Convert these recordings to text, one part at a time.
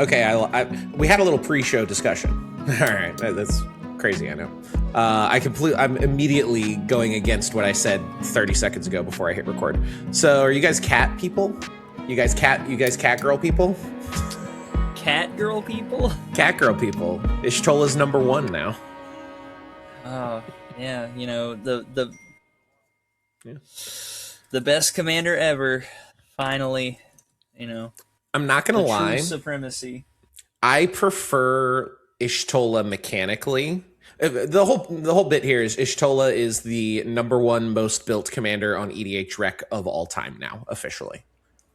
Okay, we had a little pre-show discussion. All right, that's crazy, I know. I'm immediately going against what I said 30 seconds ago before I hit record. So, are you guys cat people? You guys cat girl people? Cat girl people? Cat girl people. Y'shtola's #1 now. Oh, yeah, you know, the best commander ever. Finally, you know. I'm not gonna lie. True supremacy. I prefer Y'shtola mechanically. The whole bit here is Y'shtola is the #1 most built commander on EDHRec of all time now, officially.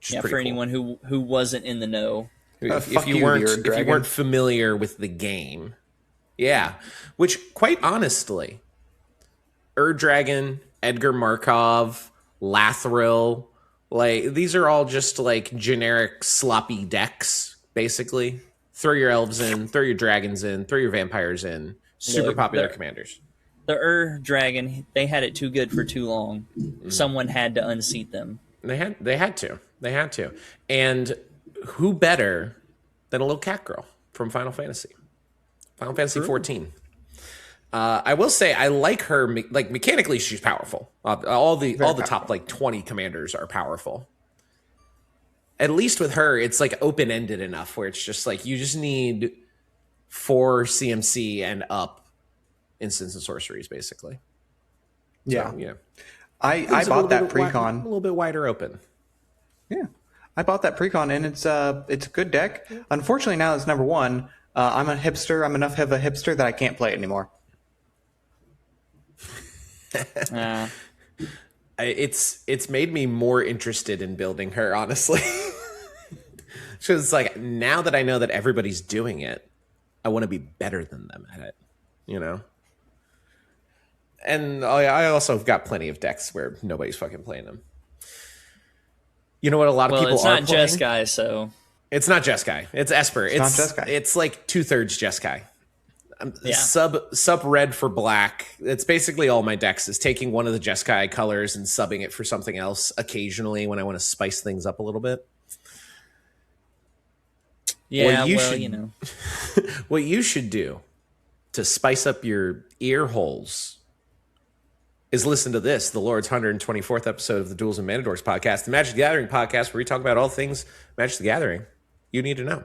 Yeah, for anyone who wasn't in the know. If you weren't familiar with the game. Yeah. Which, quite honestly, Dragon, Edgar Markov, Lathril, like, these are all just like generic sloppy decks, basically. Throw your elves in, throw your dragons in, throw your vampires in. Super popular commanders. The Dragon, they had it too good for too long. Someone had to unseat them. They had to. And who better than a little cat girl from Final Fantasy? Final Fantasy 14. I will say I like her. Like, mechanically, she's powerful. All the top like 20 commanders are powerful. At least with her, it's like open ended enough where it's just like you just need 4 CMC and up instants and sorceries, basically. Yeah, so, yeah. I bought that precon a little bit wider open. Yeah, I bought that precon and it's a good deck. Unfortunately, now it's #1. I'm a hipster. I'm enough of a hipster that I can't play it anymore. It's made me more interested in building her, honestly. So it's like, now that I know that everybody's doing it, I want to be better than them at it, you know? And I also have got plenty of decks where nobody's fucking playing them. You know what a lot of people are playing? It's not Jeskai, so... It's not Jeskai. It's Esper. It's not Jeskai. It's like 2/3 Jeskai. Yeah. Sub red for black. It's basically all my decks is taking one of the Jeskai colors and subbing it for something else occasionally when I want to spice things up a little bit. Yeah, you know. What you should do to spice up your ear holes is listen to this, the Lord's 124th episode of the Duels and Mana Dorks podcast, the Magic the Gathering podcast, where we talk about all things Magic the Gathering you need to know.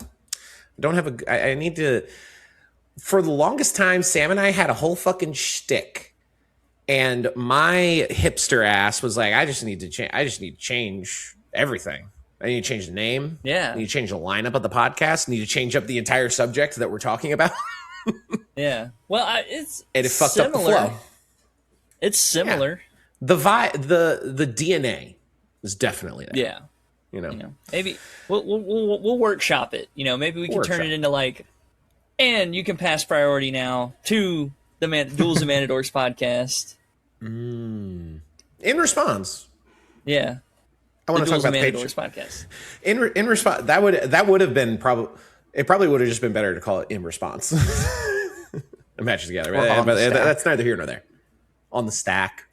I need to... For the longest time, Sam and I had a whole fucking shtick, and my hipster ass was like, I just need to change everything. I need to change the name. Yeah. I need to change the lineup of the podcast. I need to change up the entire subject that we're talking about. Yeah. Well, and it fucked up the flow. It's similar. Yeah. The DNA is definitely there. Yeah. You know, maybe we'll workshop it. You know, maybe we can turn it into like, and you can pass priority now to the Duels and Mana Dorks podcast. In response. Yeah. I want to talk about the Mana Dorks podcast. In response, that would have been probably would have just been better to call it in response. Matches together, but that's neither here nor there. On the stack,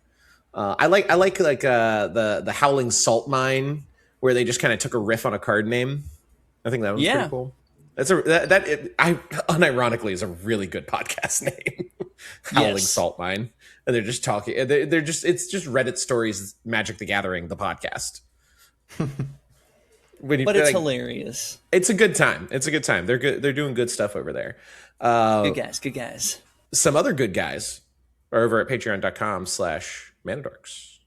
I like the Howling Salt Mine, where they just kind of took a riff on a card name. I think that was pretty cool. Unironically is a really good podcast name. Howling Salt Mine, and they're just talking. It's just Reddit stories, Magic the Gathering, the podcast. But it's hilarious. It's a good time. They're good. They're doing good stuff over there. Good guys. Some other good guys are over at patreon.com/Mana Dorks,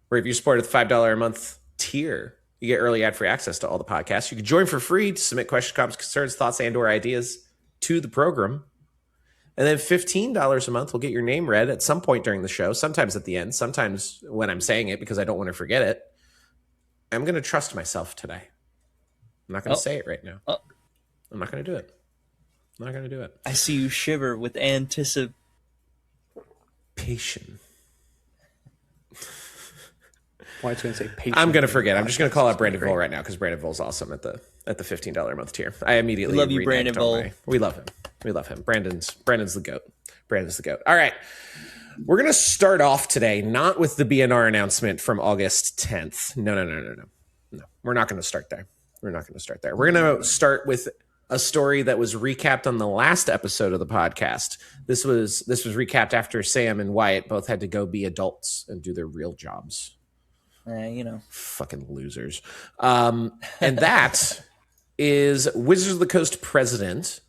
where if you support at the $5 a month tier, you get early ad-free access to all the podcasts. You can join for free to submit questions, comments, concerns, thoughts, and/or ideas to the program. And then $15 a month will get your name read at some point during the show, sometimes at the end, sometimes when I'm saying it because I don't want to forget it. I'm going to trust myself today. I'm not going to say it right now. I'm not going to do it. I see you shiver with anticipation. Why it's going to say patient? I'm going to forget. I'm just going to call out Brandon Vole right now because Brandon Vole's awesome at the $15 a month tier. I immediately love you, Brandon Vole. We love him. Brandon's the goat. All right. We're going to start off today not with the BNR announcement from August 10th. No. We're not going to start there. We're going to start with a story that was recapped on the last episode of the podcast. This was recapped after Sam and Wyatt both had to go be adults and do their real jobs. Fucking losers. And that is Wizards of the Coast president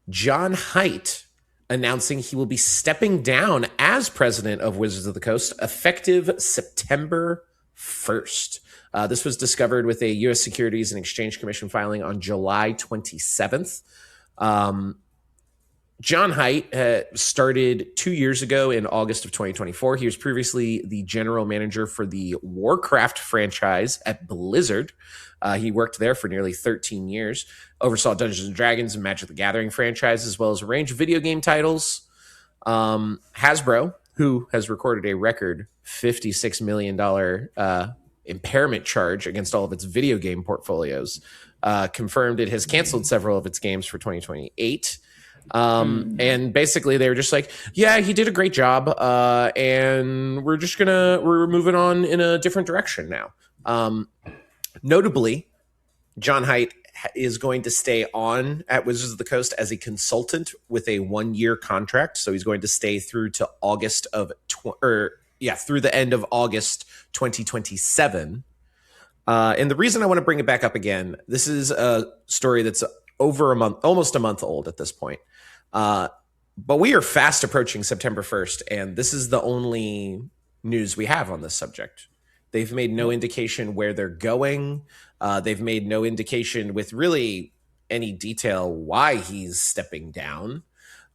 John Hight announcing he will be stepping down as president of Wizards of the Coast effective September 1st. This was discovered with a U.S. Securities and Exchange Commission filing on July 27th. John Hight started 2 years ago in August of 2024. He was previously the general manager for the Warcraft franchise at Blizzard. He worked there for nearly 13 years, oversaw Dungeons & Dragons and Magic the Gathering franchise, as well as a range of video game titles. Hasbro, who has recorded a record $56 million impairment charge against all of its video game portfolios, confirmed it has canceled several of its games for 2028. And basically they were just like, yeah, he did a great job. And we're moving on in a different direction now. Notably, John Hight is going to stay on at Wizards of the Coast as a consultant with a 1-year contract. So he's going to stay through to through the end of August 2027. And the reason I want to bring it back up again, this is a story that's almost a month old at this point. But we are fast approaching September 1st, and this is the only news we have on this subject. They've made no indication where they're going. They've made no indication with really any detail why he's stepping down.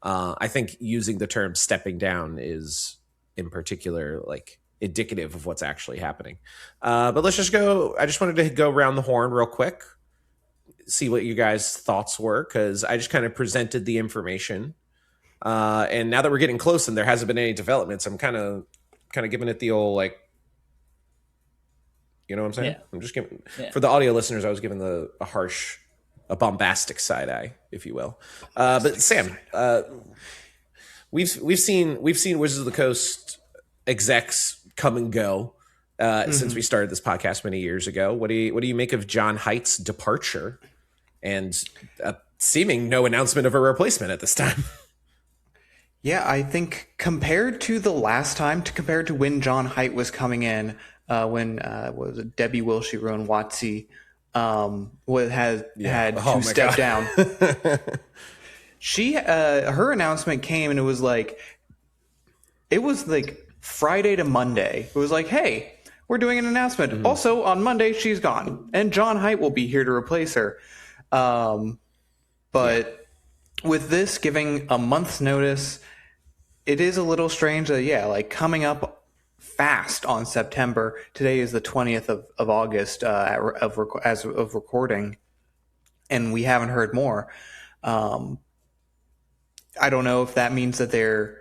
I think using the term stepping down is in particular like indicative of what's actually happening. But let's just go. I just wanted to go around the horn real quick, see what you guys' thoughts were, because I just kind of presented the information. And now that we're getting close and there hasn't been any developments, I'm kind of giving it the old, like, you know what I'm saying? Yeah. I'm just giving, for the audio listeners, I was giving a bombastic side eye, if you will. But Sam, we've seen Wizards of the Coast execs come and go since we started this podcast many years ago. What do you make of John Hight's departure and seeming no announcement of a replacement at this time? Yeah, I think compared to the last time, compared to when John Hight was coming in, when was it Debbie Wilshire and Watsy had to step down. She her announcement came and it was like Friday to Monday. It was like, hey, we're doing an announcement. Mm-hmm. Also on Monday she's gone, and John Hight will be here to replace her. But with this giving a month's notice, it is a little strange that like coming up fast on September. Today is the 20th of August as of recording, and we haven't heard more. I don't know if that means that they're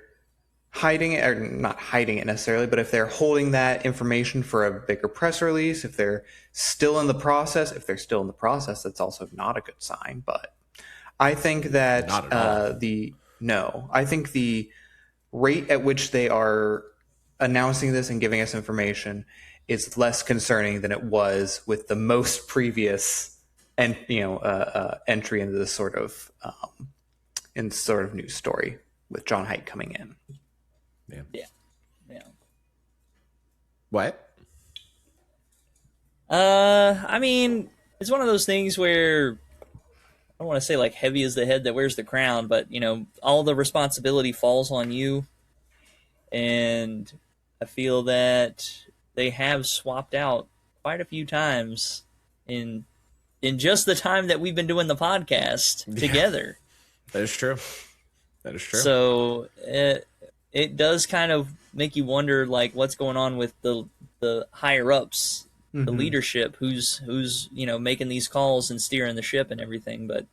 hiding it, or not hiding it necessarily, but if they're holding that information for a bigger press release, if they're still in the process. If they're still in the process, that's also not a good sign. But I think that I think the rate at which they are announcing this and giving us information is less concerning than it was with the most previous entry into this sort of news story with John Hight coming in. Yeah. What? I mean, it's one of those things where I don't want to say like heavy is the head that wears the crown, but all the responsibility falls on you. And I feel that they have swapped out quite a few times in just the time that we've been doing the podcast together. That is true. So it does kind of make you wonder, like, what's going on with the higher ups, the leadership, who's making these calls and steering the ship and everything. But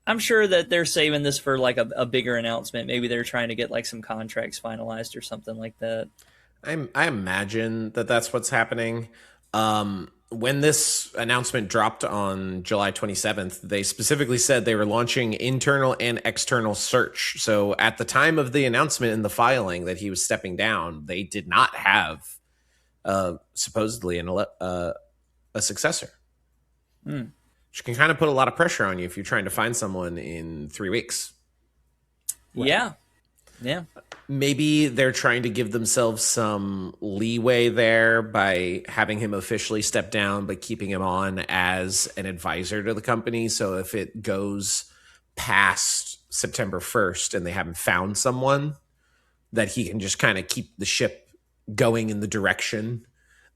I'm sure that they're saving this for like a bigger announcement. Maybe they're trying to get like some contracts finalized or something like that. I imagine that that's what's happening. When this announcement dropped on July 27th, they specifically said they were launching internal and external search. So at the time of the announcement in the filing that he was stepping down, they did not have supposedly a successor. which can kind of put a lot of pressure on you if you're trying to find someone in 3 weeks. Yeah. Maybe they're trying to give themselves some leeway there by having him officially step down, but keeping him on as an advisor to the company. So if it goes past September 1st and they haven't found someone, that he can just kind of keep the ship going in the direction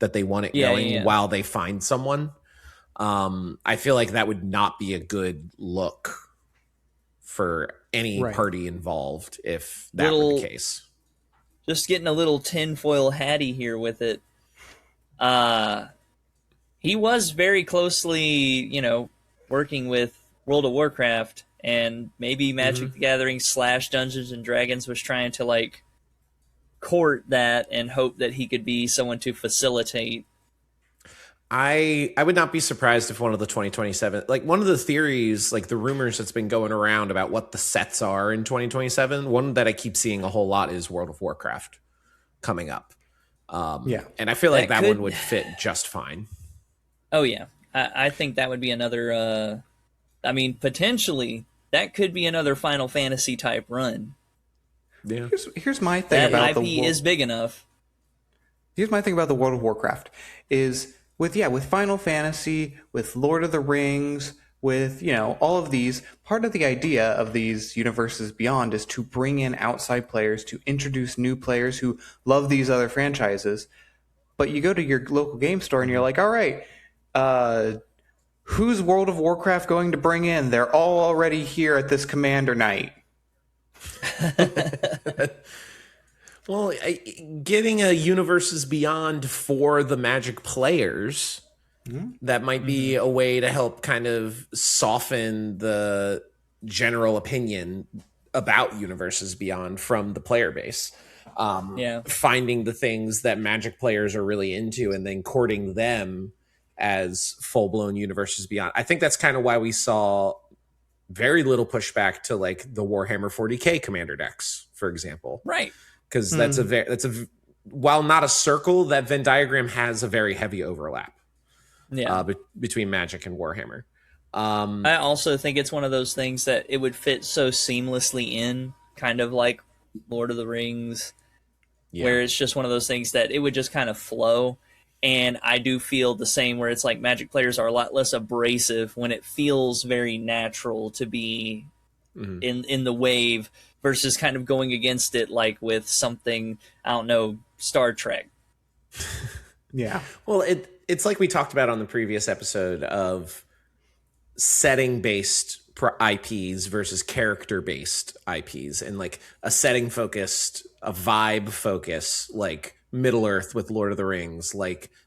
that they want it going while they find someone. I feel like that would not be a good look for any party involved if that were the case. Just getting a little tinfoil hatty here with it. He was very closely, working with World of Warcraft, and maybe Magic the Gathering / Dungeons and Dragons was trying to court that and hope that he could be someone to facilitate. I would not be surprised if one of the 2027, one of the theories, the rumors that's been going around about what the sets are in 2027, one that I keep seeing a whole lot is World of Warcraft coming up. And I feel like that one would fit just fine. Oh, yeah. I think that would be another, potentially, that could be another Final Fantasy type run. Yeah. Here's my thing about the IP is big enough. Here's my thing about the World of Warcraft is with Final Fantasy, with Lord of the Rings, with all of these, part of the idea of these universes beyond is to bring in outside players, to introduce new players who love these other franchises. But you go to your local game store and you're like, all right, who's World of Warcraft going to bring in? They're all already here at this Commander night. Well, getting a Universes Beyond for the Magic players, that might be a way to help kind of soften the general opinion about Universes Beyond from the player base. Finding the things that Magic players are really into and then courting them as full-blown Universes Beyond. I think that's kind of why we saw very little pushback to the Warhammer 40K Commander decks, for example. Right. Because that's while not a circle, that Venn diagram has a very heavy overlap between Magic and Warhammer. I also think it's one of those things that it would fit so seamlessly in, kind of like Lord of the Rings, where it's just one of those things that it would just kind of flow. And I do feel the same, where it's Magic players are a lot less abrasive when it feels very natural to be in the wave, versus kind of going against it with something, I don't know, Star Trek. Yeah. Well, it's like we talked about on the previous episode of setting-based IPs versus character-based IPs, and a setting-focused, a vibe-focus, Middle-earth with Lord of the Rings,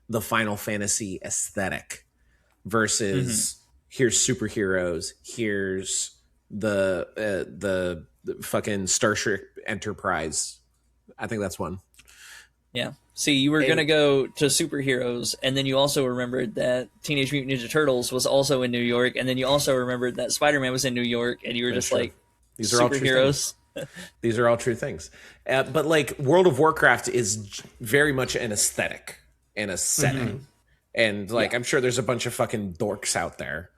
the Final Fantasy aesthetic, versus here's superheroes, here's the fucking Starship Enterprise. I think that's one. Yeah. See, you were going to go to superheroes, and then you also remembered that Teenage Mutant Ninja Turtles was also in New York, and then you also remembered that Spider-Man was in New York, and you were just these are superheroes. All true things. These are all true things. But World of Warcraft is very much an aesthetic and a setting. And I'm sure there's a bunch of fucking dorks out there,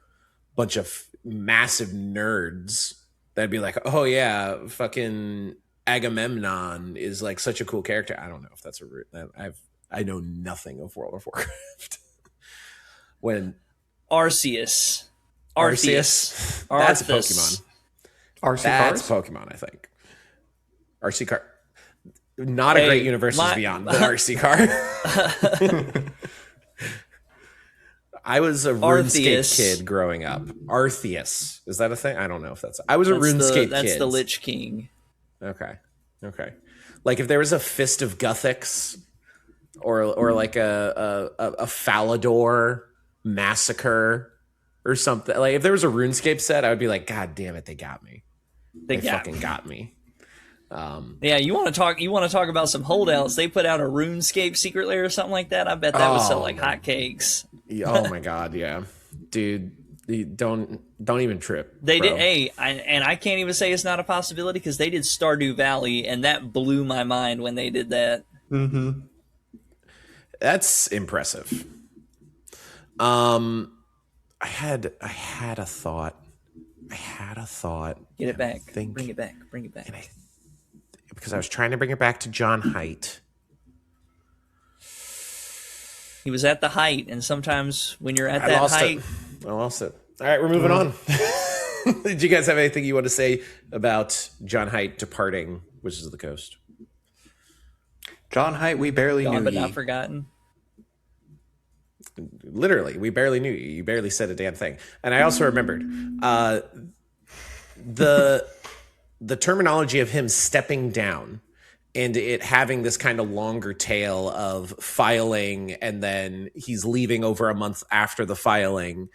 bunch of massive nerds that'd be like, oh yeah, fucking Agamemnon is such a cool character. I don't know if that's I know nothing of World of Warcraft. When Arceus. That's a Pokemon. That's Pokemon, I think. RC card. Not a great Universes Beyond, but RC card. I was a RuneScape kid growing up. Arceus. Is that a thing? I don't know if that's... I was a RuneScape kid. That's the Lich King. Okay. If there was a Fist of Guthix or a Falador Massacre or something. If there was a RuneScape set, I would be like, God damn it, they got me. They fucking got me. You want to talk about some holdouts? They put out a RuneScape Secret Lair or something like that. I bet that would sell like hotcakes. Oh my god, yeah, dude. Don't even trip. They did. Hey, I can't even say it's not a possibility because they did Stardew Valley, and that blew my mind when they did that. That's impressive. I had a thought. Get it back. Think, Bring it back. Bring it back. because I was trying to bring it back to John Hight. He was at the height, and sometimes when you're at I that lost height, it. I lost it. All right, we're moving on. Did you guys have anything you want to say about John Hight departing Wizards of the Coast? John Hight, we barely gone knew but ye. not forgotten. Literally, we barely knew you. You barely said a damn thing. And I also remembered the terminology of him stepping down and it having this kind of longer tail of filing, and then he's leaving over a month after the filing,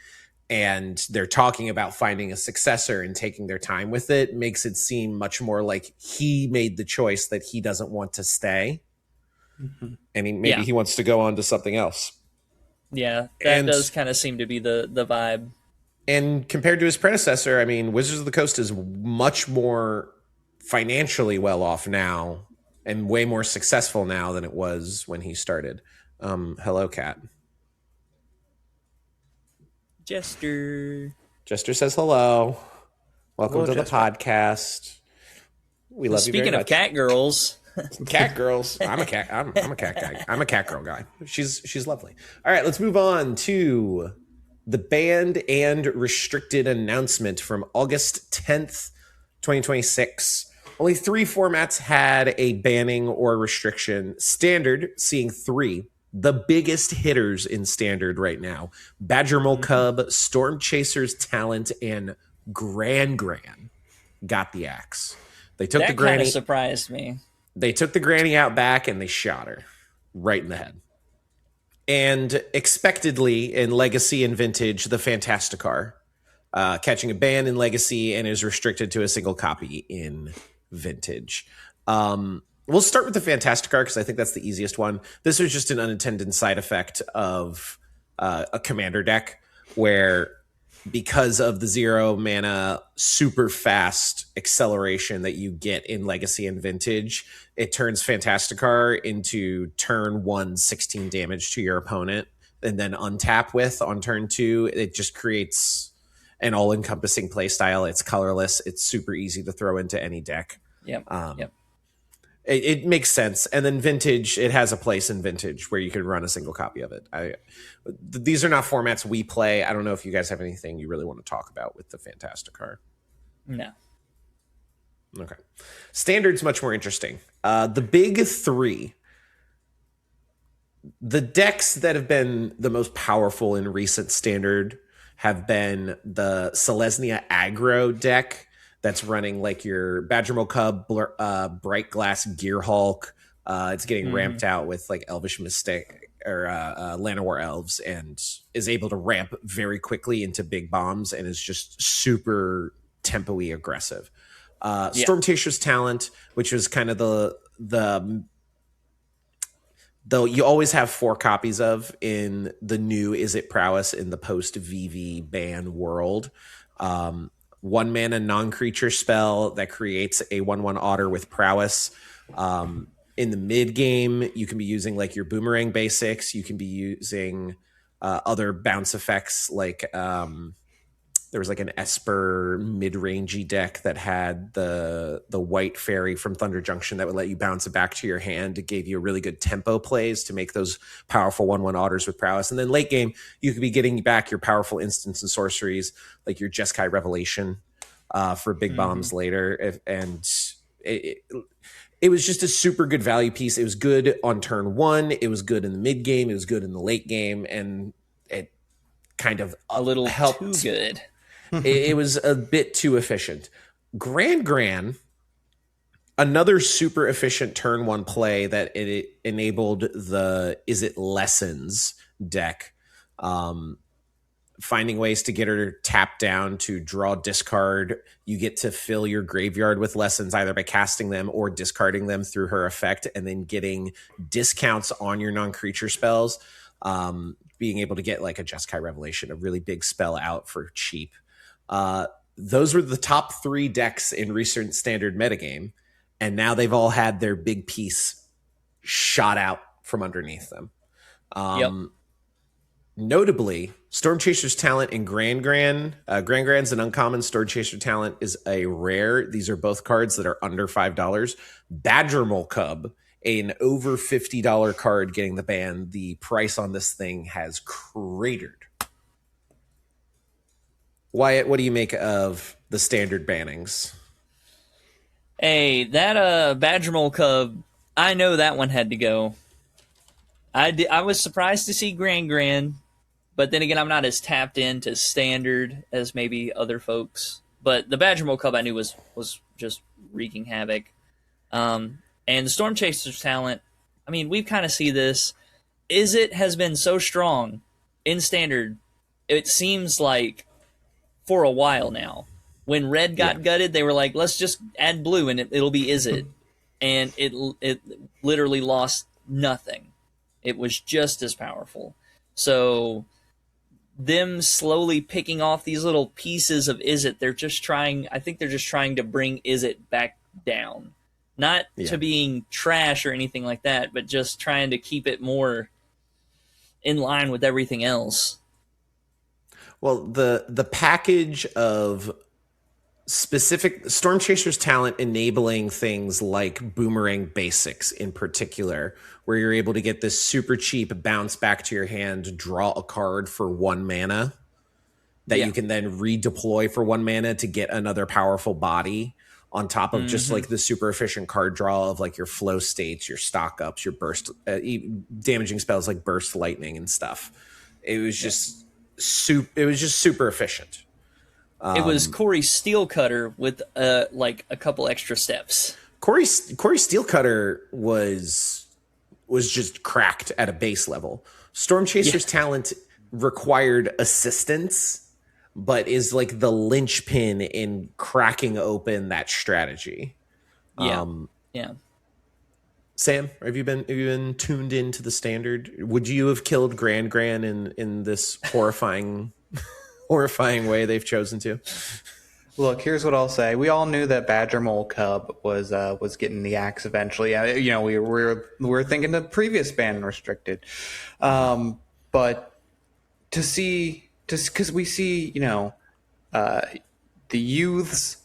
and they're talking about finding a successor and taking their time with it, makes it seem much more like he made the choice that he doesn't want to stay. Mm-hmm. And maybe he wants to go on to something else. Yeah, that does kind of seem to be the vibe. And compared to his predecessor, I mean, Wizards of the Coast is much more financially well off now and way more successful now than it was when he started. Hello, Kat. Jester says hello. Welcome Hello, to Jester. The podcast. We love you very Speaking of much. cat girls, Cat girls. I'm a cat. I'm a cat guy. I'm a cat girl guy. She's lovely. All right, let's move on to the banned and restricted announcement from August 10th, 2026. Only 3 formats had a banning or restriction. Standard seeing 3. The biggest hitters in Standard right now: Badgermole Cub, Stormchasers Talent, and Gran Gran got the axe. They took that the granny. kind of surprised me. They took the granny out back and they shot her right in the head. And expectedly in Legacy and Vintage, the Fantasticar, catching a ban in Legacy and is restricted to a single copy in Vintage. We'll start with the Fantasticar because I think that's the easiest one. This was just an unintended side effect of a commander deck where, because of the 0 mana super fast acceleration that you get in Legacy and Vintage, it turns Fantasticar into turn 1 16 damage to your opponent and then untap with on turn 2. It just creates an all-encompassing play style. It's colorless. It's super easy to throw into any deck. Yep. It makes sense. And then Vintage, it has a place in Vintage where you can run a single copy of it. These are not formats we play. I don't know if you guys have anything you really want to talk about with the Fantasticar. No. Okay. Standard's much more interesting. The big 3, the decks that have been the most powerful in recent Standard have been the Selesnya Aggro deck that's running like your Badgermole Cub, Bright Glass Gearhulk. It's getting ramped out with like Elvish Mystic or Llanowar Elves, and is able to ramp very quickly into big bombs and is just super tempo-y aggressive. Stormchasers Talent, which was kind of the though you always have 4 copies of in the new Izzet Prowess in the post VV ban world. 1 mana non-creature spell that creates a 1/1 otter with prowess. In the mid game, you can be using like your boomerang basics. You can be using other bounce effects like there was like an Esper mid-rangey deck that had the white fairy from Thunder Junction that would let you bounce it back to your hand. It gave you a really good tempo plays to make those powerful 1/1 otters with prowess. And then late game, you could be getting back your powerful instants and sorceries like your Jeskai Revelation for big bombs later. It was just a super good value piece. It was good on turn 1. It was good in the mid game. It was good in the late game. And it kind of A little helped. too good. It was a bit too efficient. Gran Gran, another super efficient turn 1 play that it enabled the Izzet Lessons deck, finding ways to get her tapped down to draw discard. You get to fill your graveyard with lessons either by casting them or discarding them through her effect, and then getting discounts on your non-creature spells. Being able to get like a Jeskai Revelation, a really big spell out for cheap. Those were the top 3 decks in recent Standard metagame, and now they've all had their big piece shot out from underneath them. Notably, Stormchasers Talent and Gran Gran. Gran Gran's an uncommon. Stormchaser Talent is a rare. These are both cards that are under $5. Badgermole Cub, an over $50 card getting the ban. The price on this thing has cratered. Wyatt, what do you make of the standard bannings? Hey, that Badgermole Cub, I know that one had to go. I was surprised to see Gran Gran, but then again, I'm not as tapped into standard as maybe other folks. But the Badgermole Cub I knew was just wreaking havoc. And the Stormchasers Talent, I mean, we've kind of see this. Izzet has been so strong in standard, it seems like for a while now. When red got gutted, they were like, let's just add blue and it'll be Izzet. And it literally lost nothing. It was just as powerful. So them slowly picking off these little pieces of Izzet, I think they're just trying to bring Izzet back down. Not to being trash or anything like that, but just trying to keep it more in line with everything else. Well, the package of specific Stormchasers Talent enabling things like Boomerang Basics in particular, where you're able to get this super cheap bounce back to your hand, draw a card for 1 mana that you can then redeploy for 1 mana to get another powerful body on top of just like the super efficient card draw of like your flow states, your stock ups, your burst damaging spells like burst lightning and stuff. It was just super efficient. It was Corey Steelcutter with like a couple extra steps. Corey Steelcutter was just cracked at a base level. Stormchasers Talent required assistance, but is like the linchpin in cracking open that strategy. Sam, have you been tuned into the standard? Would you have killed Gran Gran in this horrifying way they've chosen to? Look, here's what I'll say. We all knew that Badgermole Cub was getting the axe eventually. You know, we were thinking the previous ban restricted, but because we see, you know, the youths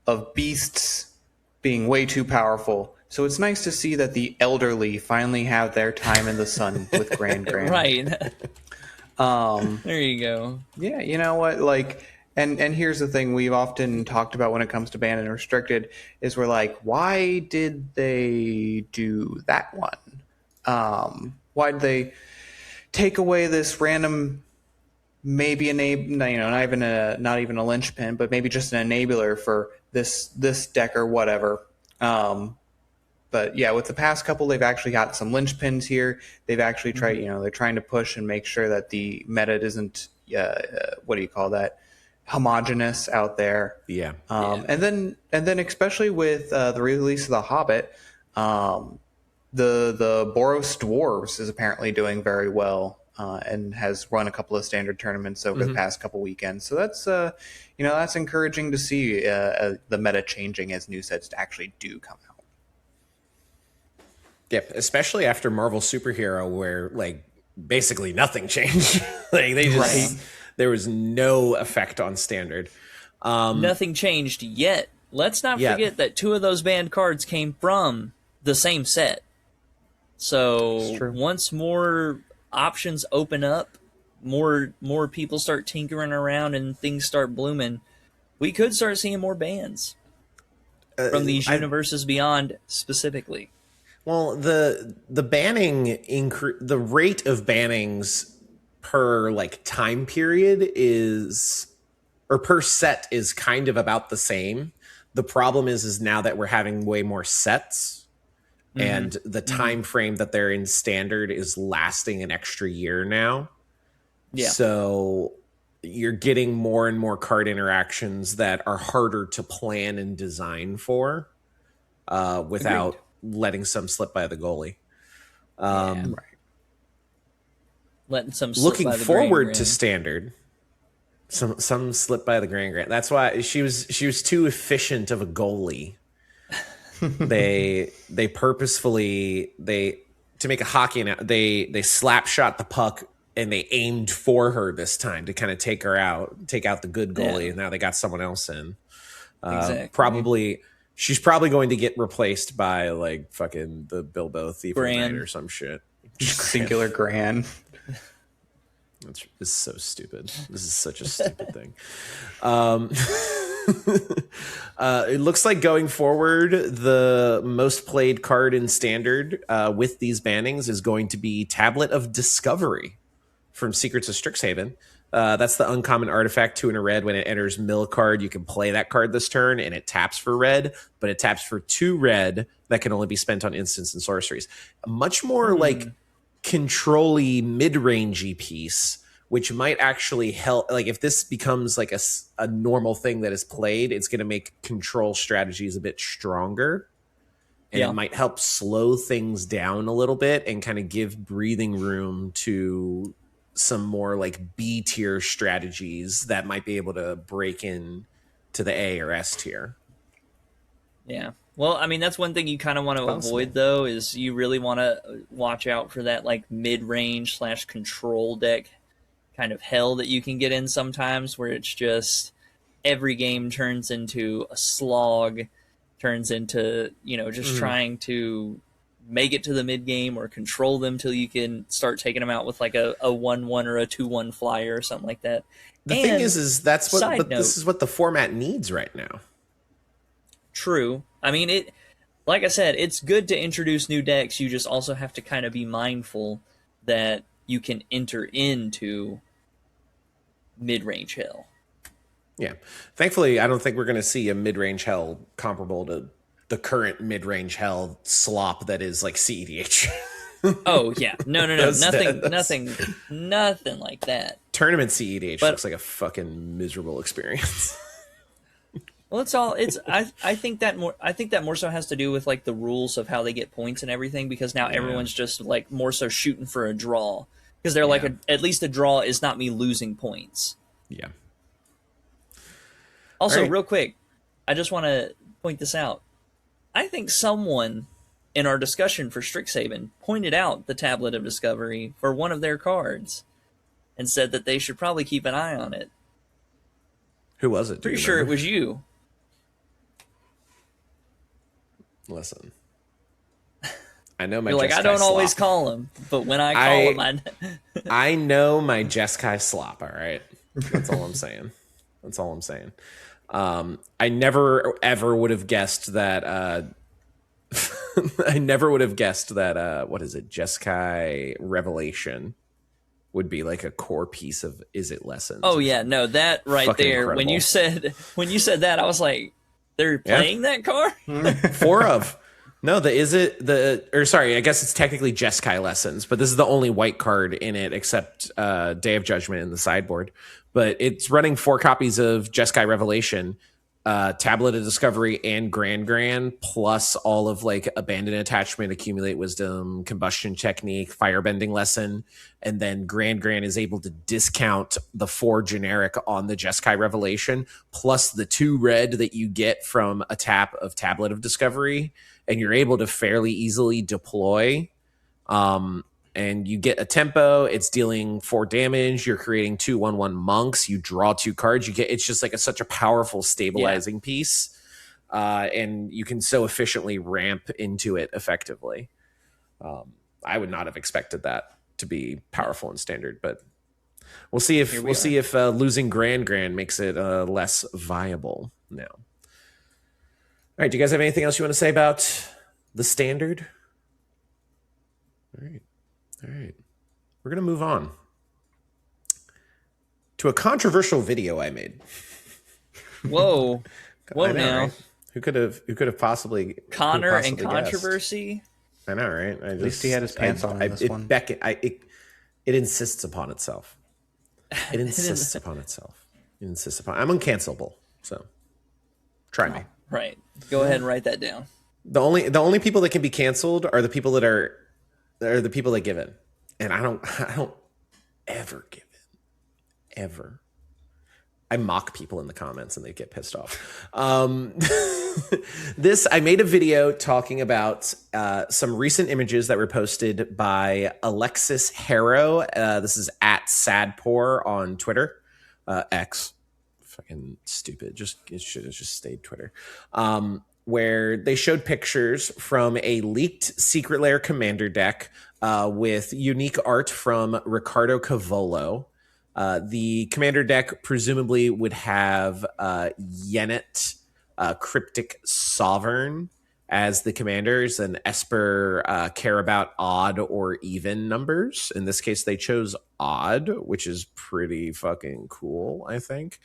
of beasts being way too powerful. So it's nice to see that the elderly finally have their time in the sun with Gran Gran. Right. There you go. Yeah, you know what? Like, and here's the thing we've often talked about when it comes to banned and restricted is we're like, why did they do that one? Why did they take away this random, maybe not even a linchpin, but maybe just an enabler for this deck or whatever? But yeah, with the past couple, they've actually got some linchpins here. They've actually tried, you know, they're trying to push and make sure that the meta isn't, what do you call that, homogenous out there. Yeah. And then especially with the release of The Hobbit, the Boros Dwarves is apparently doing very well and has run a couple of standard tournaments over the past couple weekends. So that's that's encouraging to see the meta changing as new sets actually do come out. Yep, especially after Marvel Superhero, where like basically nothing changed. Like they just there was no effect on standard. Nothing changed yet. Let's not forget that 2 of those banned cards came from the same set. So once more options open up, more people start tinkering around and things start blooming, we could start seeing more bans from these universes beyond specifically. Well, the banning the rate of bannings per like time period per set is kind of about the same. The problem is now that we're having way more sets and the time frame that they're in standard is lasting an extra year now. Yeah. So you're getting more and more card interactions that are harder to plan and design for without letting some slip by the goalie. Letting some slip looking by the forward Gran to standard, some slip by the Gran Gran. That's why she was too efficient of a goalie. they purposefully to make a hockey they slap shot the puck and they aimed for her this time to kind of take out the good goalie, Yeah. and now they got someone else in. Exactly. She's probably going to get replaced by like fucking the Bilbo Thief of the Gran. Night or some shit. Singular Gran. This is so stupid. This is such a stupid thing. It looks like going forward, the most played card in Standard with these bannings is going to be Tablet of Discovery from Secrets of Strixhaven. That's the uncommon artifact, 2 and a red. When it enters mill card, you can play that card this turn, and it taps for red, but it taps for 2 red that can only be spent on instants and sorceries. A much more like control-y, mid-rangey piece, which might actually help. Like if this becomes like a normal thing that is played, it's going to make control strategies a bit stronger. And it might help slow things down a little bit and kind of give breathing room to some more like B tier strategies that might be able to break in to the A or S tier. Yeah. Well, I mean, that's one thing you kind of want to avoid, though, is you really want to watch out for that like mid-range / control deck kind of hell that you can get in sometimes, where it's just every game turns into a slog, turns into, just trying to make it to the mid game or control them till you can start taking them out with like a 1/1 or a 2/1 flyer or something like that. The thing is that's what this is what the format needs right now. True. I mean, like I said, it's good to introduce new decks. You just also have to kind of be mindful that you can enter into mid-range hell. Yeah. Thankfully, I don't think we're going to see a mid-range hell comparable to the current mid-range hell slop that is like CEDH. Oh, yeah. No. Nothing like that. Tournament CEDH looks like a fucking miserable experience. Well, I think that more so has to do with like the rules of how they get points and everything, because now everyone's just like more so shooting for a draw, because they're like at least a draw is not me losing points. Yeah. Also, real quick, I just want to point this out. I think someone in our discussion for Strixhaven pointed out the Tablet of Discovery for one of their cards and said that they should probably keep an eye on it. Who was it? Pretty sure it was you. Listen, I know my. You're like, Jeskai I don't always slop. call him, but when I call him, I know my Jeskai slop. All right, that's all I'm saying. That's all I'm saying. I never ever would have guessed that. I never would have guessed that. What is it? Jeskai Revelation would be like a core piece of Izzet Lessons. Oh yeah, no, that right Fucking there. incredible. When you said that, I was like, they're playing that card? 4 of. No, I guess it's technically Jeskai Lessons, but this is the only white card in it except Day of Judgment in the sideboard. But it's running 4 copies of Jeskai Revelation, Tablet of Discovery, and Gran Gran, plus all of like Abandon Attachment, Accumulate Wisdom, Combustion Technique, Firebending Lesson, and then Gran Gran is able to discount the 4 generic on the Jeskai Revelation, plus the 2 red that you get from a tap of Tablet of Discovery, and you're able to fairly easily deploy. And you get a tempo. It's dealing 4 damage. You're creating 2 1/1 monks. You draw 2 cards. It's just like such a powerful stabilizing piece, and you can so efficiently ramp into it effectively. I would not have expected that to be powerful in Standard, but we'll see if losing Gran Gran makes it less viable now. All right, do you guys have anything else you want to say about the Standard? All right. We're going to move on to a controversial video I made. Whoa I know, now. Right? Who could have possibly Connor and guessed? controversy? I know, right? At least he had his pants on in this one. It insists upon itself. It insists upon itself. It insists upon. I'm uncancelable, so try me. Right. Go ahead and write that down. The only people that can be canceled are the people that are the people that give in, and I don't ever give in, ever. I mock people in the comments and they get pissed off. I made a video talking about some recent images that were posted by Alexis Harrow. This is at Sadpour on Twitter. X. Fucking stupid. It should have just stayed Twitter. Where they showed pictures from a leaked Secret Lair Commander deck with unique art from Riccardo Cavolo. The Commander deck presumably would have Yennet, Cryptic Sovereign as the commanders, and Esper care about odd or even numbers. In this case, they chose odd, which is pretty fucking cool, I think.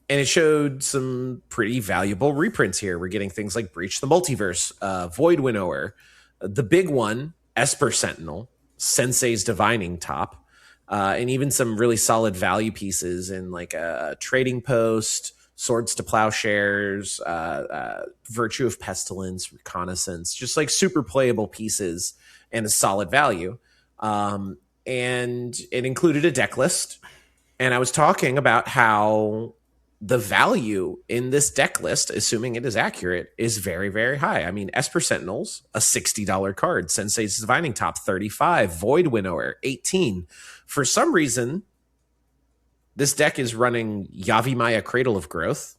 And it showed some pretty valuable reprints here. We're getting things like Breach the Multiverse, Void Winnower, the big one, Esper Sentinel, Sensei's Divining Top, and even some really solid value pieces in like a Trading Post, Swords to Plowshares, Virtue of Pestilence, Reconnaissance, just like super playable pieces and a solid value. And it included a deck list. And I was talking about how the value in this deck list, assuming it is accurate, is very, very high. I mean, Esper Sentinels, a $60 card. Sensei's Divining Top, $35. Void Winnower, $18. For some reason, this deck is running Yavimaya Cradle of Growth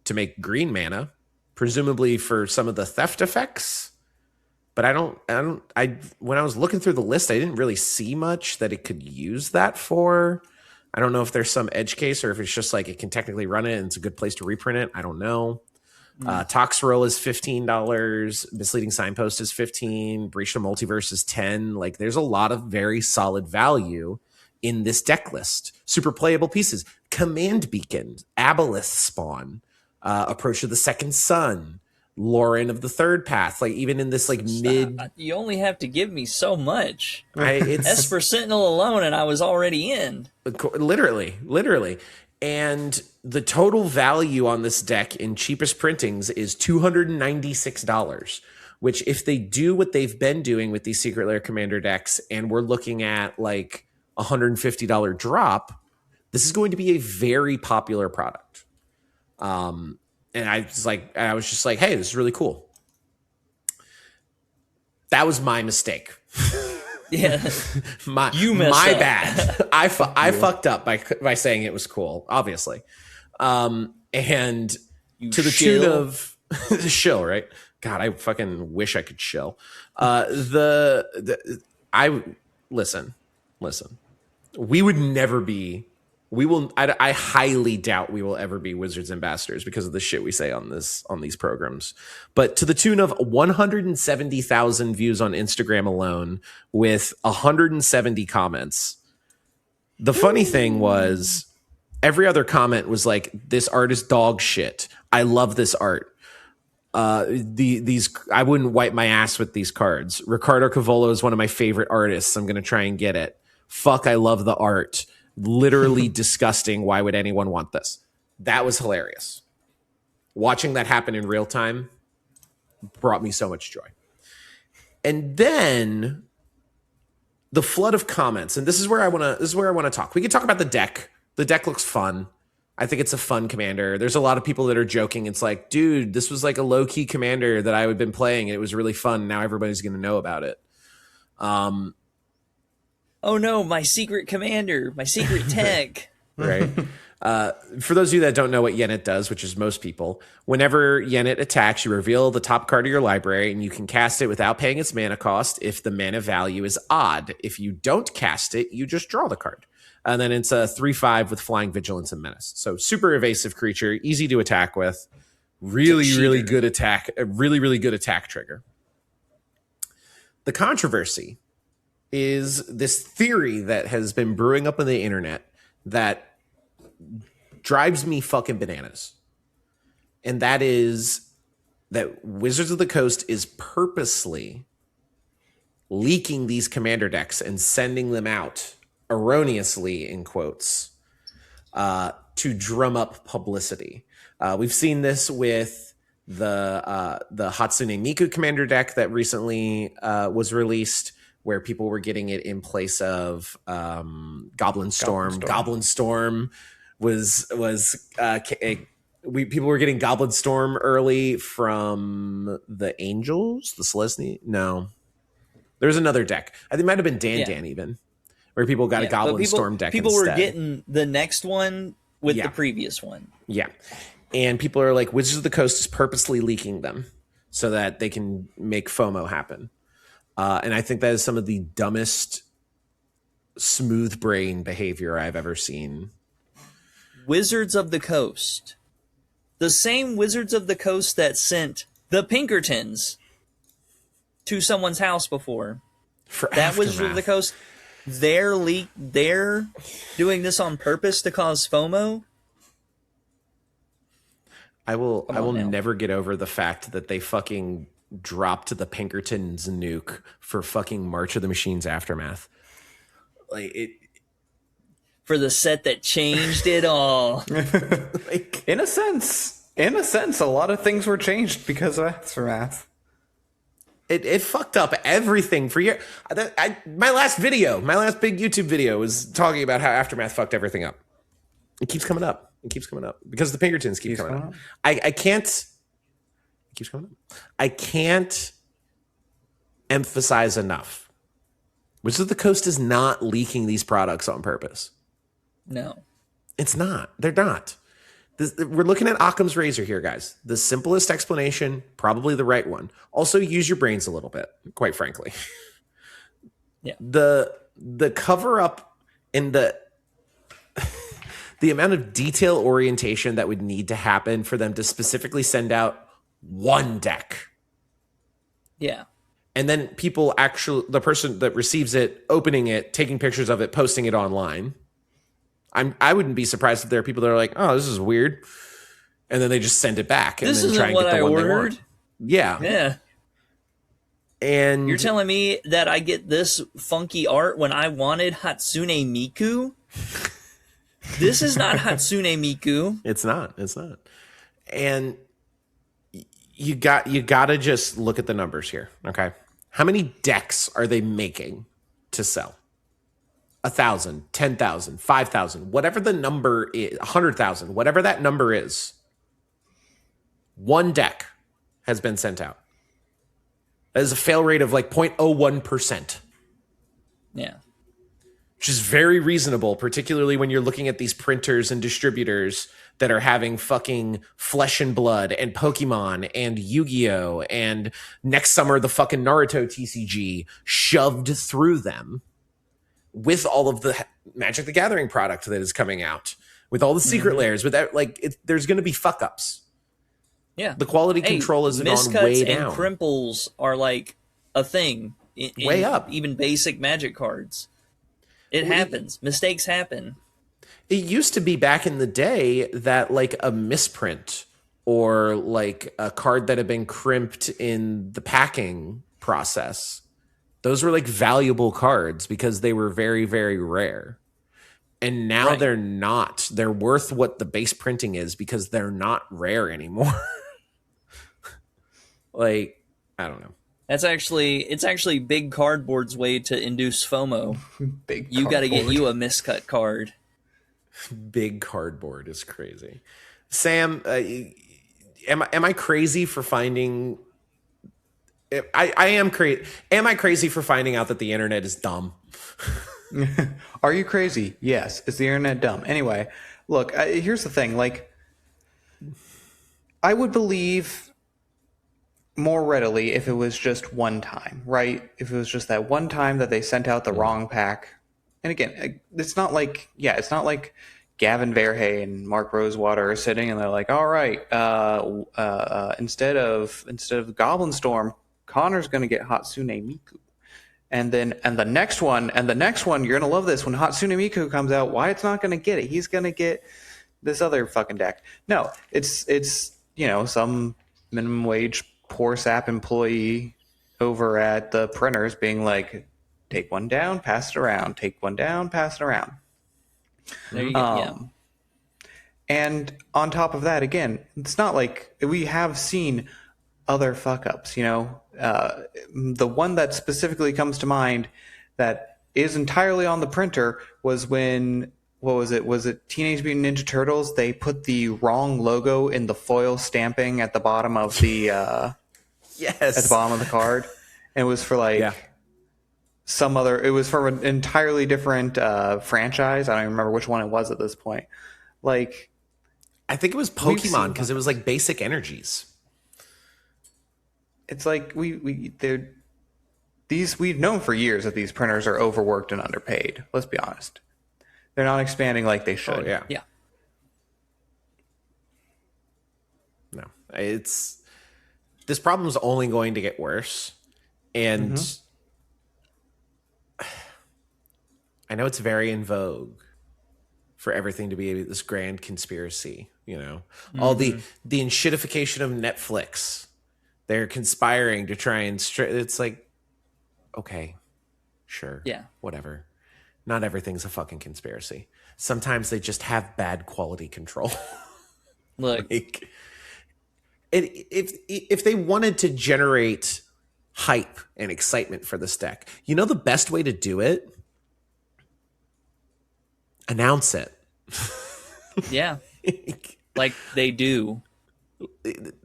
to make green mana, presumably for some of the theft effects. But when I was looking through the list, I didn't really see much that it could use that for. I don't know if there's some edge case or if it's just like it can technically run it and it's a good place to reprint it. I don't know. Toxroll is $15. Misleading Signpost is $15. Breach the Multiverse is $10. Like, there's a lot of very solid value in this deck list. Super playable pieces. Command Beacon, Aboleth Spawn, Approach of the Second Sun, Lauren of the Third Path. Like, even in this like mid, you only have to give me so much. It's Esper Sentinel alone, and I was already in. Literally. And the total value on this deck in cheapest printings is $296, which if they do what they've been doing with these Secret Lair Commander decks, and we're looking at like $150 drop, this is going to be a very popular product. And I was just like, hey, this is really cool. That was my mistake. Yeah, my up. bad. I fucked up by saying it was cool, obviously. And You to the shill. tune of the shill, right? God, I fucking wish I could shill. Listen. We would never be. I highly doubt we will ever be Wizards ambassadors because of the shit we say on these programs. But to the tune of 170,000 views on Instagram alone with 170 comments. The funny thing was every other comment was like, this art is dog shit. I love this art. These I wouldn't wipe my ass with these cards. Riccardo Cavolo is one of my favorite artists. I'm going to try and get it. Fuck, I love the art. Literally disgusting. Why would anyone want this? That was hilarious. Watching that happen in real time brought me so much joy. And then the flood of comments, and this is where I want to talk. We can talk about the deck. The deck looks fun. I think it's a fun commander. There's a lot of people that are joking. It's like, dude, this was like a low-key commander that I had been playing, and it was really fun. Now everybody's going to know about it. Oh no, my secret commander, my secret tech. Right. For those of you that don't know what Yennet does, which is most people, whenever Yennet attacks, you reveal the top card of your library, and you can cast it without paying its mana cost if the mana value is odd. If you don't cast it, you just draw the card. And then it's a 3/5 with Flying, Vigilance, and Menace. So super evasive creature, easy to attack with, really good attack, a really good attack trigger. The controversy is this theory that has been brewing up on the internet that drives me fucking bananas. And that is that Wizards of the Coast is purposely leaking these commander decks and sending them out erroneously, in quotes, to drum up publicity. We've seen this with the Hatsune Miku commander deck that recently was released. where people were getting it in place of Goblin Storm. Goblin Storm was people were getting Goblin Storm early from the Angels, the Selesnya. No, there's another deck. I think it might have been Dan even, where people got a Goblin Storm deck. People instead. were getting the next one with the previous one. Yeah, and people are like, Wizards of the Coast is purposely leaking them so that they can make FOMO happen. And I think that is some of the dumbest smooth brain behavior I've ever seen. Wizards of the Coast. The same Wizards of the Coast that sent the Pinkertons to someone's house before. That Wizards of the Coast, they're doing this on purpose to cause FOMO. I will never get over the fact that they fucking dropped the Pinkertons nuke for fucking March of the Machines Aftermath. Like it for the set that changed it all. Like, in a sense, a lot of things were changed because of Aftermath. It fucked up everything for years. My last big YouTube video was talking about how Aftermath fucked everything up. It keeps coming up. Because the Pinkertons keep coming up. It keeps coming up. I can't emphasize enough. Wizards of the Coast is not leaking these products on purpose. No. It's not. They're not. We're looking at Occam's razor here, guys. The simplest explanation, probably the right one. Also, use your brains a little bit, quite frankly. Yeah. The cover up and the amount of detail orientation that would need to happen for them to specifically send out one deck. Yeah. And then people the person that receives it, opening it, taking pictures of it, posting it online. I wouldn't be surprised if there are people that are like, oh, this is weird. And then they just send it back and then try and get the one they want. Yeah. Yeah. And you're telling me that I get this funky art when I wanted Hatsune Miku? This is not Hatsune Miku. It's not. And you got to just look at the numbers here, okay? How many decks are they making to sell? 1,000, 10,000, 5,000, whatever the number is, 100,000, whatever that number is. One deck has been sent out. That is a fail rate of like 0.01%. Yeah. Which is very reasonable, particularly when you're looking at these printers and distributors that are having fucking Flesh and Blood and Pokemon and Yu-Gi-Oh! And next summer the fucking Naruto TCG shoved through them with all of the Magic the Gathering product that is coming out, with all the secret lairs, with that, like, there's going to be fuck-ups. Yeah. The quality control is gone way down. And crimples are like a thing. Way up. Even basic Magic cards. It happens. Mistakes happen. It used to be back in the day that like a misprint or like a card that had been crimped in the packing process, those were like valuable cards because they were very, very rare. And now they're not. They're worth what the base printing is because they're not rare anymore. Like, I don't know. It's actually Big Cardboard's way to induce FOMO. You got to get you a miscut card. Big Cardboard is crazy. Sam, am I crazy for finding? I am crazy. Am I crazy for finding out that the internet is dumb? Are you crazy? Yes. Is the internet dumb? Anyway, look, here's the thing. Like, I would believe more readily if it was just one time, right? If it was just that one time that they sent out the wrong pack. And again, it's not like Gavin Verhey and Mark Rosewater are sitting and they're like, all right, instead of Goblin Storm, Connor's going to get Hatsune Miku. And the next one, you're going to love this. When Hatsune Miku comes out, Wyatt's not going to get it. He's going to get this other fucking deck. No, it's some minimum wage poor sap employee over at the printers being like, take one down, pass it around. Take one down, pass it around. There you go. Yeah. And on top of that, again, it's not like we have seen other fuck ups. The one that specifically comes to mind that is entirely on the printer was when, what was it? Was it Teenage Mutant Ninja Turtles? They put the wrong logo in the foil stamping at the bottom of the Yes. at the bottom of the card, and it was for some other. It was from an entirely different franchise. I don't even remember which one it was at this point. Like, I think it was Pokemon because it was like basic energies. it's like we've known for years that these printers are overworked and underpaid. Let's be honest. They're not expanding like they should. Oh, yeah. Yeah. No, this problem is only going to get worse. And I know it's very in vogue for everything to be this grand conspiracy, all the enshittification of Netflix. They're conspiring to try and it's like, okay, sure. Yeah. Whatever. Not everything's a fucking conspiracy. Sometimes they just have bad quality control. Look, if they wanted to generate hype and excitement for this deck, the best way to do it? Announce it. yeah. Like they do.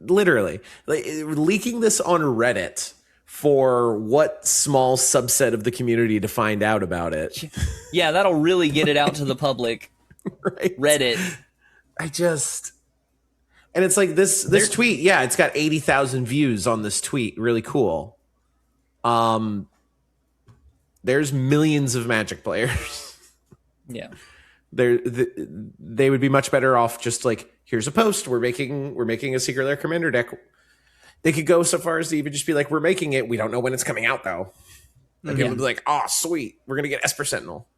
Literally. Like, leaking this on Reddit for what small subset of the community to find out about it. Yeah, that'll really get it out to the public. Right? Reddit. And it's like this tweet, it's got 80,000 views on this tweet. Really cool. There's millions of Magic players. Yeah. They would be much better off just like, here's a post, we're making a Secret Lair Commander deck. They could go so far as to even just be like, we're making it, we don't know when it's coming out though. And people would be like, oh sweet, we're gonna get Esper Sentinel.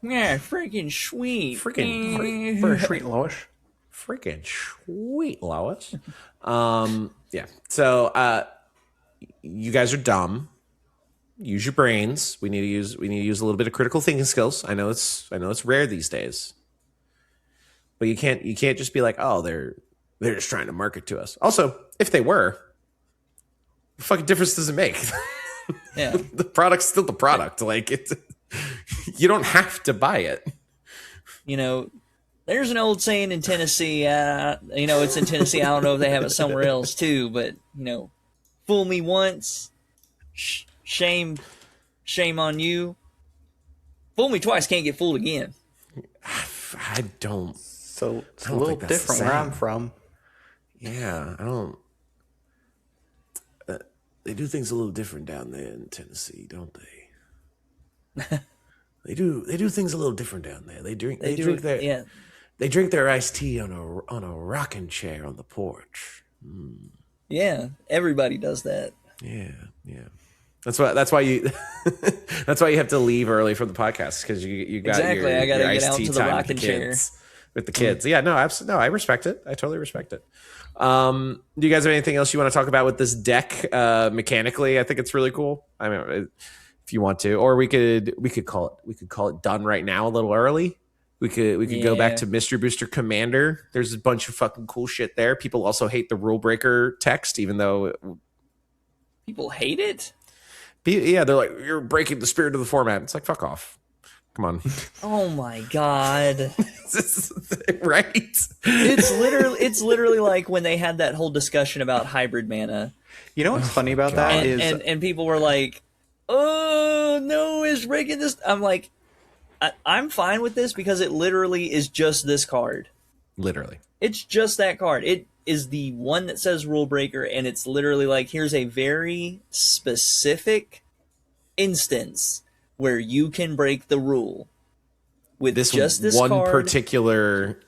Yeah, freaking sweet. For sweet Lois. Freaking sweet, Lois. Yeah. So you guys are dumb. Use your brains. We need to use a little bit of critical thinking skills. I know it's rare these days. But you can't just be like, oh, they're just trying to market to us. Also, if they were, what fucking difference does it make? Yeah. The product's still the product. Like you don't have to buy it. There's an old saying in Tennessee, it's in Tennessee. I don't know if they have it somewhere else too, but fool me once, shame on you. Fool me twice, can't get fooled again. I don't. So it's a little different where I'm from. Yeah, I don't. They do things a little different down there in Tennessee, don't they? They do things a little different down there. They drink their iced tea on a rocking chair on the porch. Yeah, everybody does that. Yeah. That's why you that's why you have to leave early from the podcast, because you got exactly. I got to get out to the rocking chair with the kids. Yeah, no, absolutely. No, I respect it. I totally respect it. Do you guys have anything else you want to talk about with this deck mechanically? I think it's really cool. I mean, if you want to, or we could call it done right now a little early. We could go back to Mystery Booster Commander. There's a bunch of fucking cool shit there. People also hate the Rulebreaker text, even though people hate it. Yeah, they're like, you're breaking the spirit of the format. It's like, fuck off. Come on. Oh my god. Right? It's literally like when they had that whole discussion about hybrid mana. You know what's funny about that is and people were like, oh no, it's breaking this. I'm like, I'm fine with this because it literally is just this card. Literally. It's just that card. It is the one that says Rulebreaker, and it's literally like, here's a very specific instance where you can break the rule with just this one card. Particular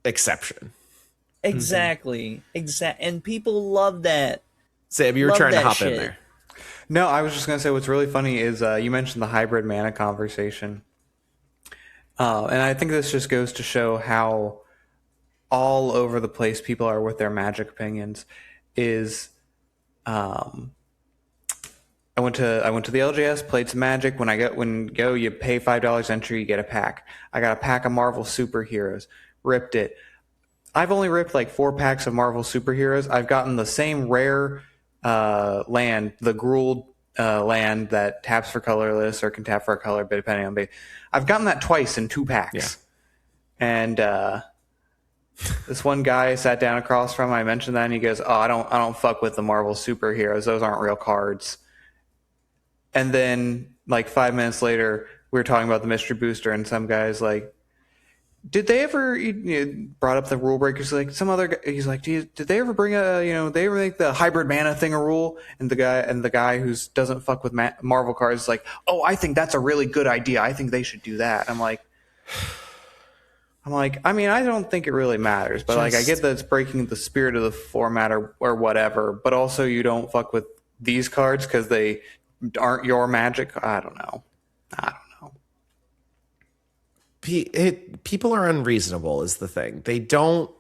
exception. Exactly. And people love that. Sam, you were trying to hop in there. No, I was just going to say what's really funny is you mentioned the hybrid mana conversation. And I think this just goes to show how all over the place people are with their Magic opinions. Is I went to the LGS, played some Magic. When you pay $5 entry, you get a pack. I got a pack of Marvel superheroes, ripped it. I've only ripped like 4 packs of Marvel superheroes. I've gotten the same rare land, the Gruled land that taps for colorless or can tap for a color, but depending on base. I've gotten that twice in 2 packs. Yeah. And this one guy sat down across from him. I mentioned that, and he goes, "Oh, I don't fuck with the Marvel superheroes. Those aren't real cards." And then, like 5 minutes later, we were talking about the mystery booster, and some guy's like, "Did they ever?" Brought up the rule breakers. Like some other guy, he's like, "Did they ever bring they ever make the hybrid mana thing a rule?" And the guy who doesn't fuck with Marvel cards is like, "Oh, I think that's a really good idea. I think they should do that." I'm like, I mean, I don't think it really matters, but like, I get that it's breaking the spirit of the format or whatever, but also you don't fuck with these cards because they aren't your Magic. I don't know. People are unreasonable is the thing. People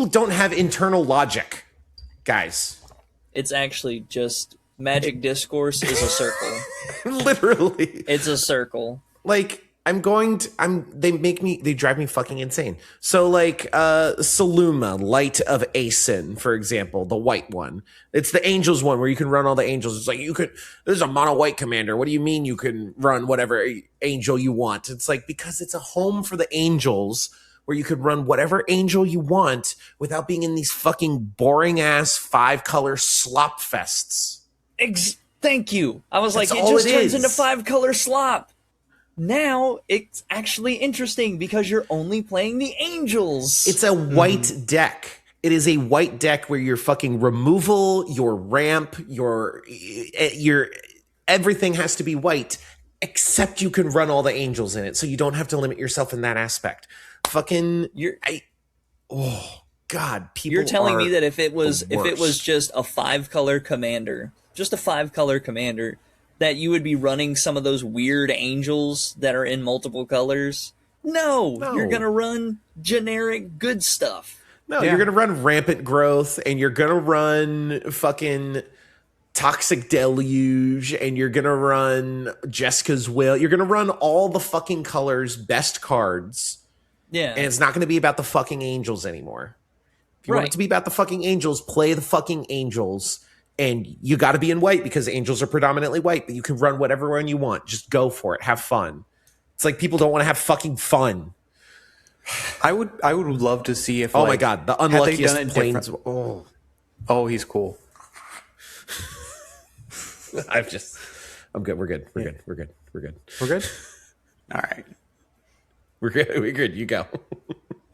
don't have internal logic, guys. It's actually just Magic discourse is a circle. Literally. It's a circle. Like, they drive me fucking insane. So like Saluma, Light of Aeson, for example, the white one. It's the Angels one where you can run all the Angels. It's like this is a mono white commander. What do you mean you can run whatever angel you want? It's like, because it's a home for the Angels where you could run whatever angel you want without being in these fucking boring ass 5-color slop fests. Thank you. I was That's like, it just turns into 5-color slop. Now it's actually interesting because you're only playing the Angels. It's a white deck. It is a white deck where your fucking removal, your ramp, your everything has to be white, except you can run all the Angels in it, so you don't have to limit yourself in that aspect. Fucking, God, people. You're telling me that if it was just a 5-color commander, that you would be running some of those weird Angels that are in multiple colors? No. You're going to run generic good stuff. No, you're going to run Rampant Growth, and you're going to run fucking Toxic Deluge, and you're going to run Jessica's Will. You're going to run all the fucking colors, best cards. Yeah. And it's not going to be about the fucking Angels anymore. If you want it to be about the fucking Angels, play the fucking Angels. And you got to be in white because Angels are predominantly white, but you can run whatever one you want. Just go for it. Have fun. It's like people don't want to have fucking fun. I would love to see if. Oh my god, the unluckiest planes. Oh, he's cool. I'm good. We're good. We're good. All right. We're good. You go.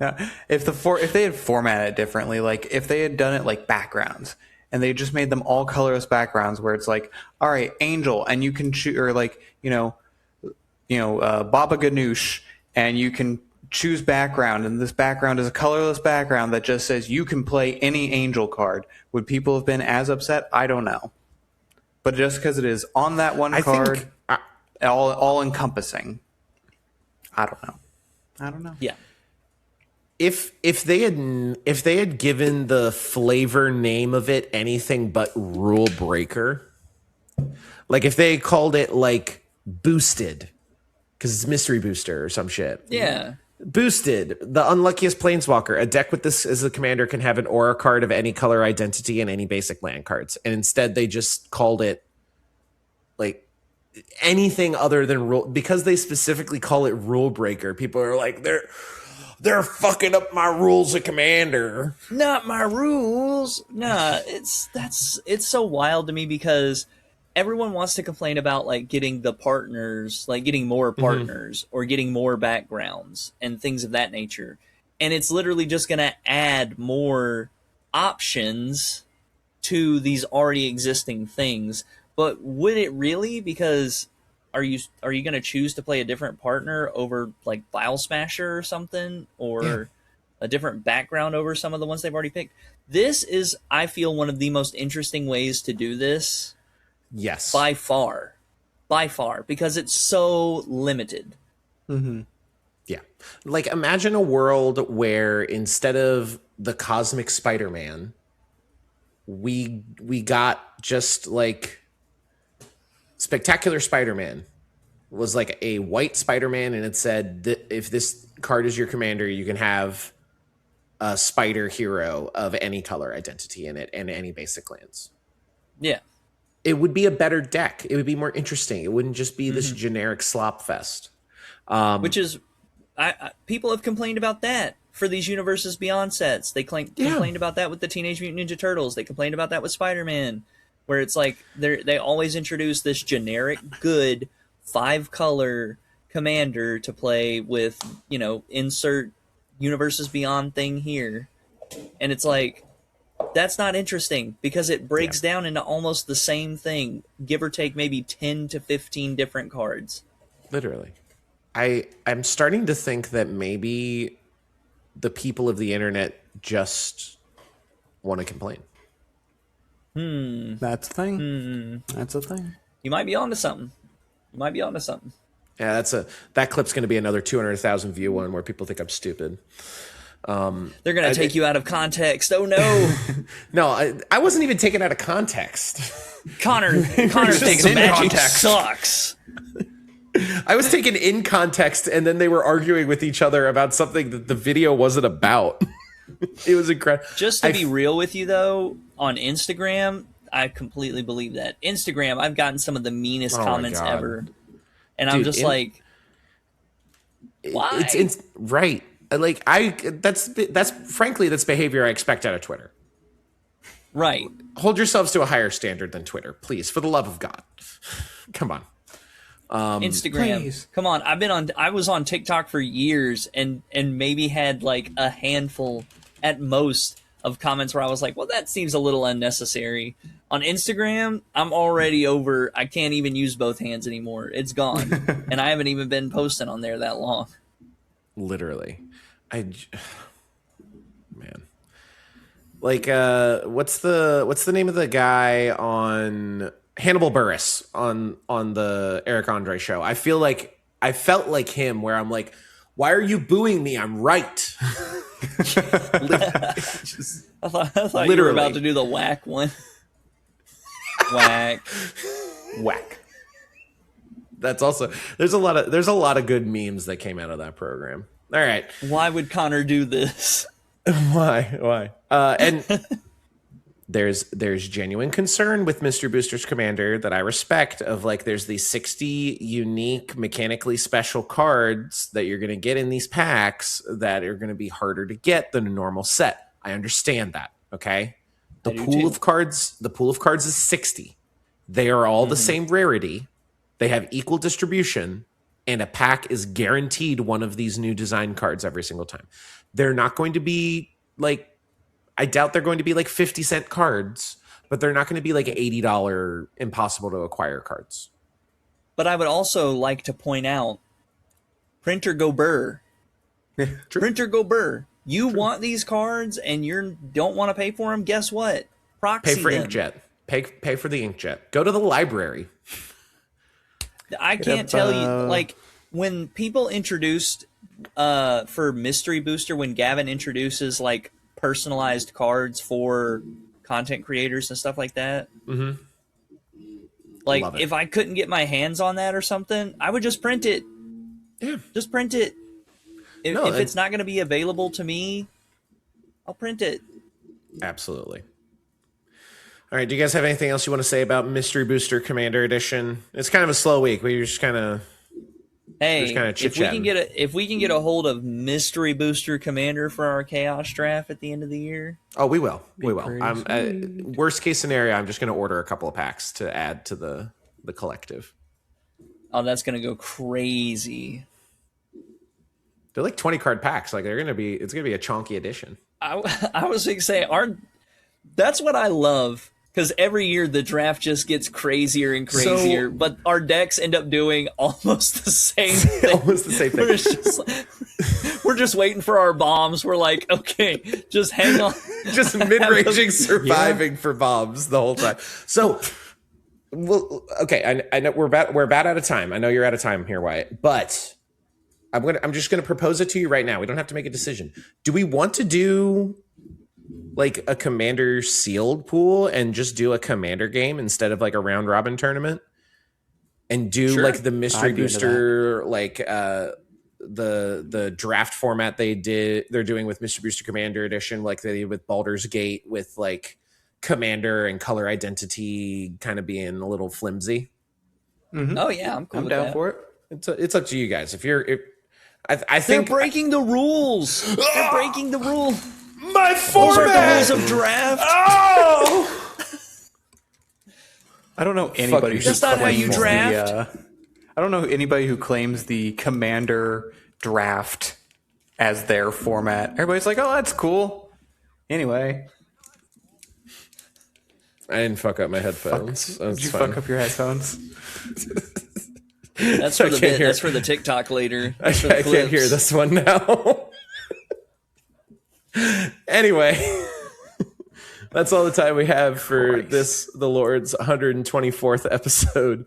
Yeah. If they had formatted it differently, like if they had done it like backgrounds, and they just made them all colorless backgrounds, where it's like, all right, Angel, and you can choose, or like Baba Ganoush, and you can choose background, and this background is a colorless background that just says you can play any Angel card. Would people have been as upset? I don't know, but just because it is on that one card, all encompassing, I don't know. Yeah. If they had given the flavor name of it anything but Rulebreaker, like if they called it like Boosted, because it's Mystery Booster or some shit. Yeah. Boosted, the unluckiest Planeswalker. A deck with this as a commander can have an aura card of any color identity and any basic land cards. And instead they just called it like anything other than Rule, because they specifically call it Rulebreaker. People are like, they're fucking up my rules of Commander. Not my rules. Nah, it's so wild to me because everyone wants to complain about like getting the partners, like getting more partners or getting more backgrounds and things of that nature. And it's literally just going to add more options to these already existing things. But would it really? Because are you going to choose to play a different partner over like File Smasher or something, or a different background over some of the ones they've already picked? This is, I feel, one of the most interesting ways to do this. Yes, by far, because it's so limited. Mm-hmm. Yeah, like imagine a world where instead of the Cosmic Spider-Man, we got just like Spectacular Spider-Man was like a white Spider-Man, and it said that if this card is your commander, you can have a spider hero of any color identity in it and any basic lands. Yeah. It would be a better deck. It would be more interesting. It wouldn't just be this generic slop fest. Which is, people have complained about that for these Universes Beyond sets. They complained about that with the Teenage Mutant Ninja Turtles. They complained about that with Spider-Man, where it's like they always introduce this generic good 5-color commander to play with, insert Universes Beyond thing here. And it's like, that's not interesting because it breaks down into almost the same thing, give or take maybe 10 to 15 different cards. Literally. I'm starting to think that maybe the people of the internet just want to complain. That's a thing. That's a thing. You might be onto something. Yeah, that clip's going to be another 200,000 view one where people think I'm stupid. They're going to take you out of context. Oh no. No, I wasn't even taken out of context. Connor's taking magic context. Sucks. I was taken in context, and then they were arguing with each other about something that the video wasn't about. It was incredible. Just to be real with you, though, on Instagram, I completely believe that. Instagram, I've gotten some of the meanest comments ever. And I'm just like, why? It's right. Like, that's behavior I expect out of Twitter. Right. Hold yourselves to a higher standard than Twitter, please, for the love of God. Come on. Instagram. Please. Come on. I was on TikTok for years and maybe had like a handful at most of comments where I was like, well, that seems a little unnecessary. On Instagram, I'm already over. I can't even use both hands anymore. It's gone. And I haven't even been posting on there that long. Literally. Man. Like, what's the name of the guy on Hannibal Buress on the Eric Andre show? I felt like him, where I'm like, why are you booing me? I'm right. I thought you were about to do the whack one. Whack. That's also, there's a lot of good memes that came out of that program. All right. Why would Connor do this? Why? And there's genuine concern with Mystery Booster's commander that I respect, of like, there's these 60 unique mechanically special cards that you're going to get in these packs that are going to be harder to get than a normal set. I understand that. Okay. The pool of cards is 60. They are all the same rarity. They have equal distribution, and a pack is guaranteed one of these new design cards every single time. They're not going to be like, I doubt they're going to be like 50-cent cards, but they're not going to be like $80 impossible to acquire cards. But I would also like to point out, printer go burr. Printer go burr. You want these cards and you don't want to pay for them? Guess what? Proxy Pay for them. inkjet. Pay for the inkjet. Go to the library. I can't tell you, like, when people introduced for Mystery Booster, when Gavin introduces like personalized cards for content creators and stuff like that, like, if I couldn't get my hands on that or something, I would just print it. Yeah, just print it. If it's not going to be available to me, I'll print it. Absolutely. All right, do you guys have anything else you want to say about Mystery Booster Commander Edition? It's kind of a slow week. We're just kind of if we can get a hold of Mystery Booster Commander for our Chaos Draft at the end of the year. Oh, we will. Worst case scenario, I'm just going to order a couple of packs to add to the collective. Oh, that's going to go crazy. They're like 20 card packs. Like, it's going to be a chonky edition. I was going to say, that's what I love. Because every year the draft just gets crazier and crazier, but our decks end up doing almost the same thing. Almost the same thing. We're just waiting for our bombs. We're like, okay, just hang on. Just mid-ranging, surviving for bombs the whole time. So, well, okay, I know we're about out of time. I know you're out of time here, Wyatt, but I'm just gonna propose it to you right now. We don't have to make a decision. Do we want to do like a commander sealed pool and just do a commander game instead of like a round robin tournament, and do like the Mystery Booster, like the draft format they're doing with Mr. Booster Commander Edition, like they did with Baldur's Gate, with like commander and color identity kind of being a little flimsy. Mm-hmm. Oh yeah, I'm cool. I'm with down that. for it. It's up to you guys. If I They're think breaking the rules. They're breaking the rule. my Those aren't the format. rules of draft. Oh, I don't know anybody you. who That's not how you claims draft. I don't know anybody who claims the commander draft as their format. Everybody's like, "Oh, that's cool." Anyway, I didn't fuck up my headphones. did you fuck up your headphones? That's for the can't bit. hear. That's for the TikTok later. I That's for the can't clips. hear this one now. Anyway, that's all the time we have for this, the Lord's 124th episode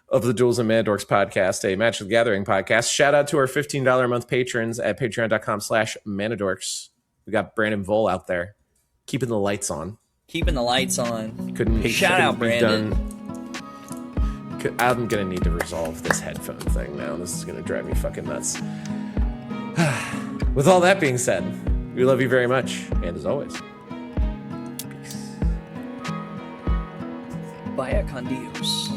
of the Duels and Mana Dorks podcast, a Magic the Gathering podcast. Shout out to our $15 a month patrons at patreon.com/manadorks. We got Brandon Vole out there keeping the lights on. Keeping the lights on. Couldn't Shout out, be Brandon. done. I'm gonna need to resolve this headphone thing now. This is gonna drive me fucking nuts. With all that being said, we love you very much, and as always, Vaya con Dios.